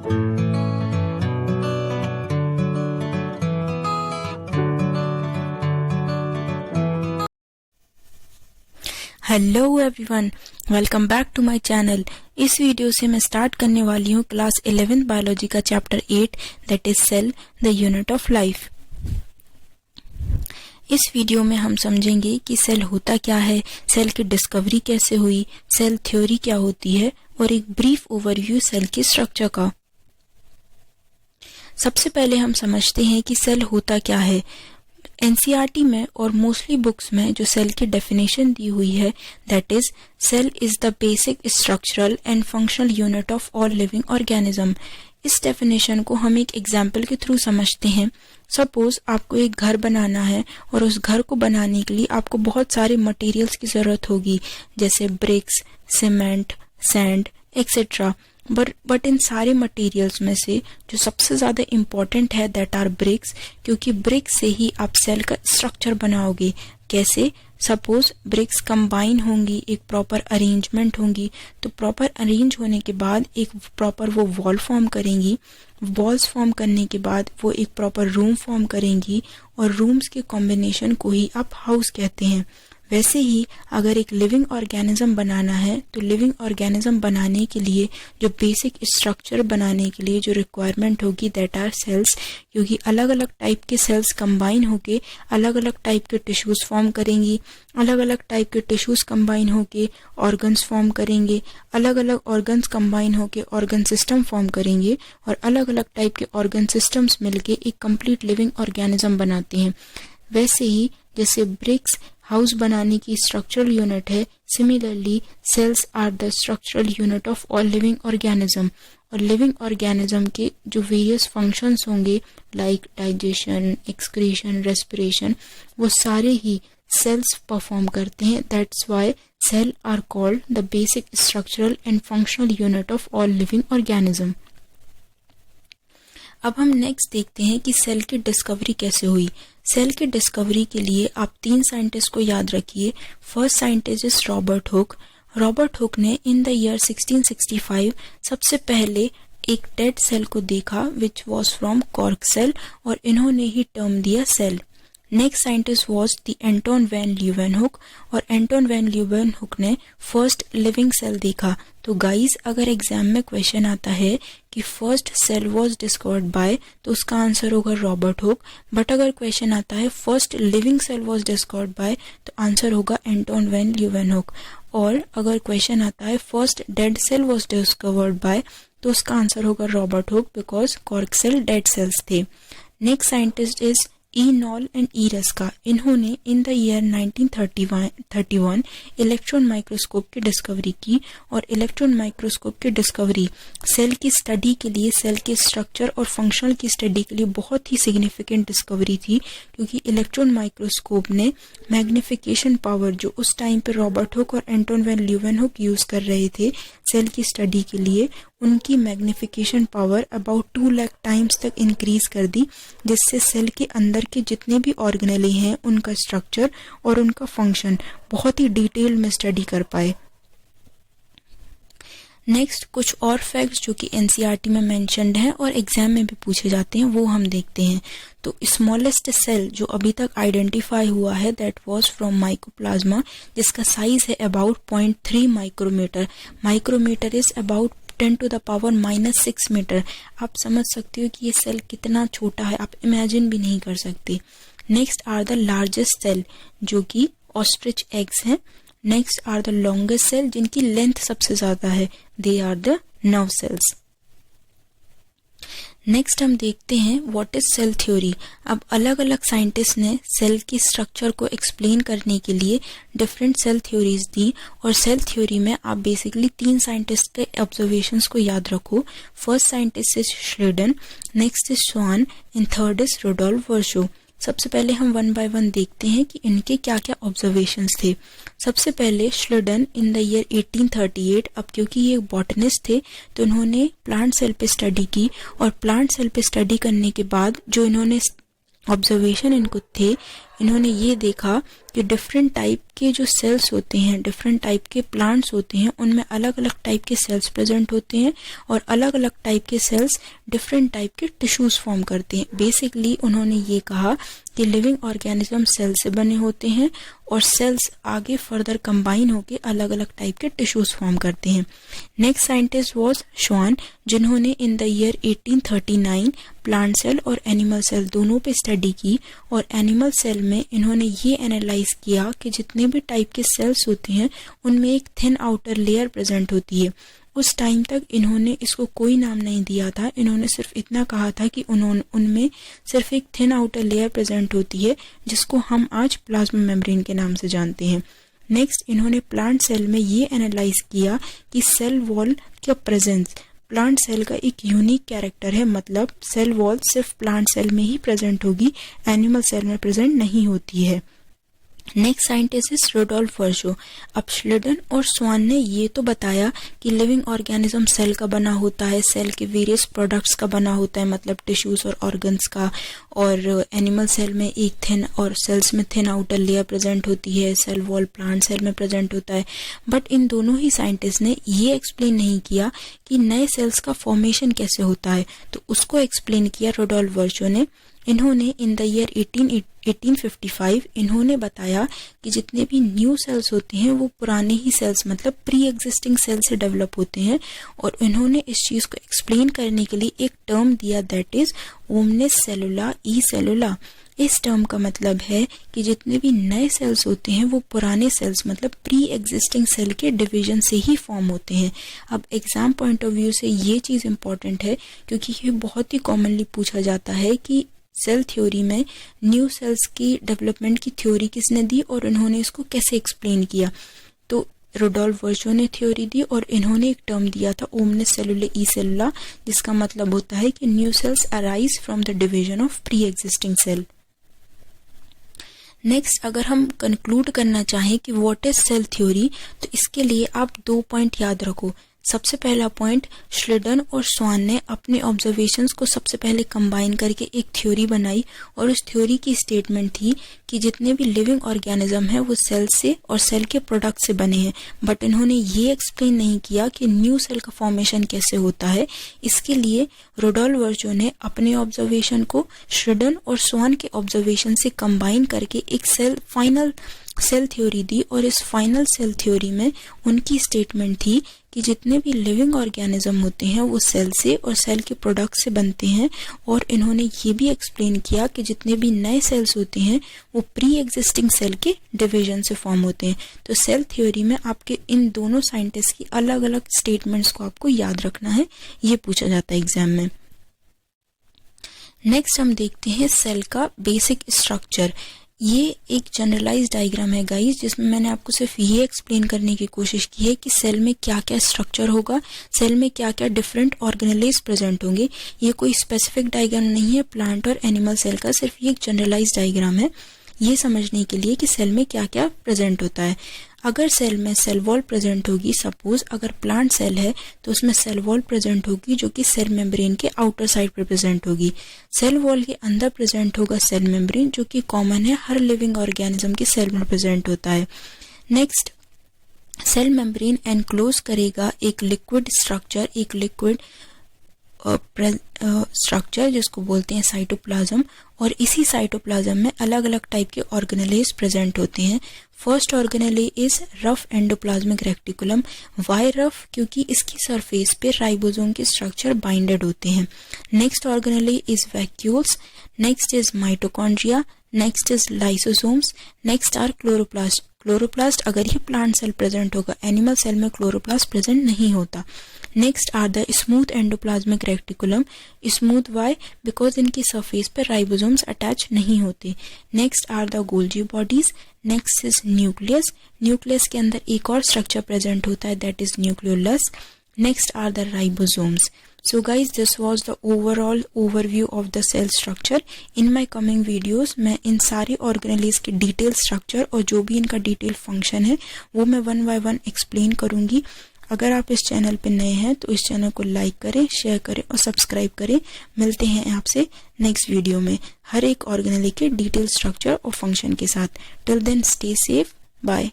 Hello everyone, welcome back to my channel. इस video से मैं स्टार्ट करने वाली हूँ क्लास 11 बायोलॉजी का chapter 8 that is cell the unit of life. इस वीडियो में हम समझेंगे कि सेल होता क्या है, सेल की डिस्कवरी कैसे हुई, सेल थ्योरी क्या होती है और एक ब्रीफ ओवरव्यू सेल के स्ट्रक्चर का। सबसे पहले हम समझते हैं कि सेल होता क्या है। एनसीईआरटी में और मोस्टली बुक्स में जो सेल की डेफिनेशन दी हुई है that is cell is the basic structural and functional unit of all living organism. इस डेफिनेशन को हम एक एग्जाम्पल के थ्रू समझते हैं। सपोज आपको एक घर बनाना है और उस घर को बनाने के लिए आपको बहुत सारे मटेरियल्स की जरूरत होगी, जैसे bricks, cement, sand etcetera. But इन सारे मटेरियल्स में से जो सबसे ज्यादा इम्पोर्टेंट है दैट आर ब्रिक्स, क्योंकि ब्रिक्स से ही आप सेल का स्ट्रक्चर बनाओगे। कैसे? सपोज ब्रिक्स कंबाइन होंगी, एक प्रॉपर अरेंजमेंट होंगी, तो प्रॉपर अरेंज होने के बाद एक प्रॉपर वो वॉल फॉर्म करेंगी। वॉल्स फॉर्म करने के बाद वो एक प्रॉपर रूम फॉर्म करेंगी और रूम्स के कॉम्बिनेशन को ही आप हाउस कहते हैं। वैसे ही अगर एक लिविंग ऑर्गेनिज्म बनाना है तो लिविंग ऑर्गेनिज्म बनाने के लिए जो बेसिक स्ट्रक्चर बनाने के लिए जो रिक्वायरमेंट होगी दैट आर सेल्स, क्योंकि अलग अलग टाइप के सेल्स कंबाइन होके अलग अलग टाइप के टिश्यूज फॉर्म करेंगी, अलग अलग टाइप के टिश्यूज कंबाइन होके ऑर्गन्स फॉर्म करेंगे, अलग अलग ऑर्गन्स कंबाइन होके ऑर्गन सिस्टम फॉर्म करेंगे और अलग अलग टाइप के ऑर्गन सिस्टम्स मिलके एक कंप्लीट लिविंग ऑर्गेनिज्म बनाते हैं। वैसे ही जैसे ब्रिक्स हाउस बनाने की स्ट्रक्चरल यूनिट है, similarly cells are the structural unit of all living organism. और लिविंग ऑर्गेनिज्म के जो वेरियस फंक्शंस होंगे लाइक डाइजेशन, एक्सक्रीशन, रेस्पिरेशन, वो सारे ही सेल्स परफॉर्म करते हैं। That's why cell are called the basic structural and functional unit of all living organism. अब हम नेक्स्ट देखते हैं कि सेल की डिस्कवरी कैसे हुई। सेल की डिस्कवरी के लिए आप 3 साइंटिस्ट को याद रखिए। First scientist is Robert Hooke. Robert Hooke ने इन द ईयर 1665 सबसे पहले एक डेड सेल को देखा which was from cork cell और इन्होंने ही टर्म दिया cell. Next scientist was the Anton van Leeuwenhoek और एंटोन वैन ल्यूवेनहुक ने फर्स्ट लिविंग सेल देखा। तो गाइस, अगर एग्जाम में क्वेश्चन आता है कि first cell was discovered by, तो उसका आंसर होगा रॉबर्ट हुक। बट अगर क्वेश्चन आता है first living cell was discovered by, तो आंसर होगा एंटोन वैन ल्यूवेनहुक। और अगर क्वेश्चन आता है first dead cell was discovered by, तो उसका आंसर होगा Robert Hooke because cork cell dead cells थे। Next scientist is E Knoll and E Ruska. इन्होंने in the year 1931 electron microscope की डिस्कवरी की और इलेक्ट्रॉन माइक्रोस्कोप की डिस्कवरी सेल की स्टडी के लिए, सेल के स्ट्रक्चर और फंक्शनल की स्टडी के लिए बहुत ही सिग्निफिकेंट डिस्कवरी थी, क्योंकि इलेक्ट्रॉन माइक्रोस्कोप ने मैग्निफिकेशन पावर जो उस टाइम पे रॉबर्ट हुक और एंटोन वैन ल्यूवेनहुक यूज कर रहे थे सेल की स्टडी के लिए, उनकी magnification power about 2 lakh times तक इंक्रीज कर दी, जिससे सेल के अंदर के जितने भी ऑर्गेनेले हैं उनका स्ट्रक्चर और उनका फंक्शन बहुत ही डिटेल में स्टडी कर पाए। नेक्स्ट कुछ और फैक्ट्स जो कि एनसीईआरटी में मेंशन्ड हैं और एग्जाम में भी पूछे जाते हैं वो हम देखते हैं। तो स्मॉलेस्ट सेल जो अभी तक आइडेंटिफाई हुआ है दैट वाज फ्रॉम माइकोप्लाज्मा, जिसका साइज है about 0.3 micrometer. Micrometer is about 10 to the power -6 meter. आप समझ सकते हो कि ये सेल कितना छोटा है, आप इमेजिन भी नहीं कर सकते। Next are the largest cell जो कि ऑस्ट्रिच एग्स हैं। Next are the longest cell जिनकी लेंथ सबसे ज्यादा है, they are the nerve cells. Next हम देखते हैं व्हाट इज सेल थ्योरी। अब अलग अलग साइंटिस्ट ने सेल की स्ट्रक्चर को एक्सप्लेन करने के लिए डिफरेंट सेल थ्योरीज दी और सेल थ्योरी में आप बेसिकली 3 साइंटिस्ट के ऑब्जर्वेशंस को याद रखो। First scientist is Schleiden, next is Schwann and third is Rudolf Virchow. सबसे पहले हम 1 by 1 देखते हैं कि इनके क्या क्या ऑब्जर्वेशंस थे। सबसे पहले श्लेडन इन द ईयर 1838, अब क्योंकि ये बॉटनिस्ट थे तो इन्होंने प्लांट सेल पे स्टडी की और प्लांट सेल पे स्टडी करने के बाद जो इन्होंने ऑब्जर्वेशन इनको थे, इन्होंने ये देखा कि डिफरेंट टाइप के जो सेल्स होते हैं, डिफरेंट टाइप के प्लांट्स होते हैं, उनमें अलग अलग टाइप के सेल्स प्रेजेंट होते हैं और अलग अलग टाइप के सेल्स डिफरेंट टाइप के टिश्यूज फॉर्म करते हैं। बेसिकली उन्होंने ये कहा कि लिविंग ऑर्गेनिज्म सेल से बने होते हैं और सेल्स आगे फर्दर कंबाइन होकर अलग अलग टाइप के टिश्यूज फॉर्म करते हैं। नेक्स्ट साइंटिस्ट वाज श्वान, जिन्होंने in the year 1839 plant cell और एनिमल सेल दोनों पे स्टडी की और एनिमल सेल में इन्होंने ये एनालाइज किया कि जितने भी टाइप के सेल्स होते हैं उनमें एक थिन आउटर लेयर प्रेजेंट होती है। उस टाइम तक इन्होंने इसको कोई नाम नहीं दिया था, इन्होंने सिर्फ इतना कहा था कि उनमें सिर्फ एक थिन आउटर लेयर प्रेजेंट होती है जिसको हम आज प्लाज्मा मेम्ब्रेन के नाम से जानते हैं। नेक्स्ट इन्होंने प्लांट सेल में ये एनालाइज किया कि सेल वॉल का प्रेजेंस प्लांट सेल का एक यूनिक कैरेक्टर है, मतलब सेल वॉल सिर्फ प्लांट सेल में ही प्रेजेंट होगी, एनिमल सेल में प्रेजेंट नहीं होती है। Next scientist is Rudolf Virchow. अब श्लिडन और स्वान ने ये तो बताया कि लिविंग ऑर्गेनिज्म सेल का बना होता है, सेल के वेरियस प्रोडक्ट्स का बना होता है, मतलब टिश्यूज और ऑर्गन्स का, और एनिमल सेल में एक थिन और सेल्स में थिन आउटर लेयर प्रेजेंट होती है, सेल वॉल प्लांट सेल में प्रेजेंट होता है। बट इन दोनों ही साइंटिस्ट ने ये एक्सप्लेन नहीं किया कि नए सेल्स का फॉर्मेशन कैसे होता है, तो उसको एक्सप्लेन किया रुडोल्फ वर्शो ने। इन्होंने इन द ईयर 1855 इन्होंने बताया कि जितने भी न्यू सेल्स होते हैं वो पुराने ही सेल्स मतलब प्री एग्जिस्टिंग सेल से डेवलप होते हैं, और इन्होंने इस चीज को एक्सप्लेन करने के लिए एक टर्म दिया, दैट इज ओमनिस सेलुला ई सेलुला। इस टर्म का मतलब है कि जितने भी नए सेल्स होते हैं वो पुराने सेल्स मतलब प्री एग्जिस्टिंग सेल के डिवीजन से ही फॉर्म होते हैं। अब एग्जाम पॉइंट ऑफ व्यू से ये चीज इंपॉर्टेंट है क्योंकि ये बहुत ही कॉमनली पूछा जाता है कि सेल थ्योरी में न्यू सेल्स की डेवलपमेंट की थ्योरी किसने दी और इन्होंने इसको कैसे एक्सप्लेन किया। तो रुडोल्फ वर्शो ने थ्योरी दी और इन्होंने एक टर्म दिया था ओमनिस सेलुला ई सेलुला, जिसका मतलब होता है कि new cells arise from the division of pre existing cell. Next अगर हम कंक्लूड करना चाहें कि व्हाट इज सेल थ्योरी, तो इसके लिए आप 2 पॉइंट याद रखो। सबसे पहला पॉइंट, श्लिडन और स्वान ने अपने ऑब्जर्वेशंस को सबसे पहले कंबाइन करके एक थ्योरी बनाई और उस थ्योरी की स्टेटमेंट थी कि जितने भी लिविंग ऑर्गेनिज्म है वो सेल से और सेल के प्रोडक्ट से बने हैं। बट इन्होंने ये एक्सप्लेन नहीं किया कि न्यू सेल का फॉर्मेशन कैसे होता है। इसके लिए रुडोल्फ वर्शो ने अपने ऑब्जर्वेशन को श्लिडन और स्वान के ऑब्जर्वेशन से कंबाइन करके एक फाइनल सेल थ्योरी दी, और इस फाइनल सेल थ्योरी में उनकी स्टेटमेंट थी कि जितने भी लिविंग ऑर्गेनिज्म होते हैं वो सेल से और सेल के प्रोडक्ट से बनते हैं, और इन्होंने ये भी एक्सप्लेन किया कि जितने भी नए सेल्स होते हैं वो प्री एग्जिस्टिंग सेल के डिवीजन से फॉर्म होते हैं। तो सेल थ्योरी में आपके इन दोनों साइंटिस्ट की अलग अलग स्टेटमेंट्स को आपको याद रखना है, ये पूछा जाता है एग्जाम में। नेक्स्ट हम देखते हैं सेल का बेसिक स्ट्रक्चर। ये एक जनरलाइज डायग्राम है गाइस, जिसमें मैंने आपको सिर्फ ये एक्सप्लेन करने की कोशिश की है कि सेल में क्या क्या स्ट्रक्चर होगा, सेल में क्या क्या डिफरेंट ऑर्गेनेल्स प्रेजेंट होंगे। ये कोई स्पेसिफिक डायग्राम नहीं है प्लांट और एनिमल सेल का, सिर्फ ये एक जनरलाइज डायग्राम है ये समझने के लिए कि सेल में क्या क्या प्रेजेंट होता है। अगर सेल में सेल वॉल प्रेजेंट होगी, सपोज अगर प्लांट सेल है तो उसमें सेल वॉल प्रेजेंट होगी जो कि सेल मेम्ब्रेन के आउटर साइड पर प्रेजेंट होगी। सेल वॉल के अंदर प्रेजेंट होगा सेल मेम्ब्रेन, जो कि कॉमन है हर लिविंग ऑर्गेनिज्म के सेल में प्रेजेंट होता है। नेक्स्ट, सेल मेम्ब्रेन एनक्लोज करेगा एक लिक्विड स्ट्रक्चर, एक लिक्विड स्ट्रक्चर जिसको बोलते हैं साइटोप्लाज्म, और इसी साइटोप्लाज्म में अलग अलग टाइप के ऑर्गेनेल्स प्रेजेंट होते हैं। First organelle is rough endoplasmic reticulum. Why rough? क्योंकि इसकी सरफेस पे राइबोसोम के स्ट्रक्चर बाइंडेड होते हैं। Next organelle is vacuoles. Next is mitochondria. Next is lysosomes. Next are chloroplast. Chloroplast अगर ये प्लांट सेल प्रेजेंट होगा, एनिमल सेल में क्लोरोप्लास्ट प्रेजेंट नहीं होता। Next are the smooth endoplasmic reticulum. Smooth why? Because इनकी surface पर ribosomes attach नहीं होते। Next are the Golgi bodies. Next is nucleus. Nucleus के अंदर एक और स्ट्रक्चर प्रेजेंट होता है, that is nucleolus. Next are the ribosomes. So guys, this was the overall overview of the cell structure. In my coming videos मैं इन सारे organelles के detail structure और जो भी इनका डिटेल फंक्शन है वो मैं 1 by 1 एक्सप्लेन करूंगी। अगर आप इस चैनल पर नए हैं तो इस चैनल को लाइक करें, शेयर करें और सब्सक्राइब करें। मिलते हैं आपसे नेक्स्ट वीडियो में हर एक ऑर्गेनेल के डिटेल स्ट्रक्चर और फंक्शन के साथ। Till then stay safe, bye.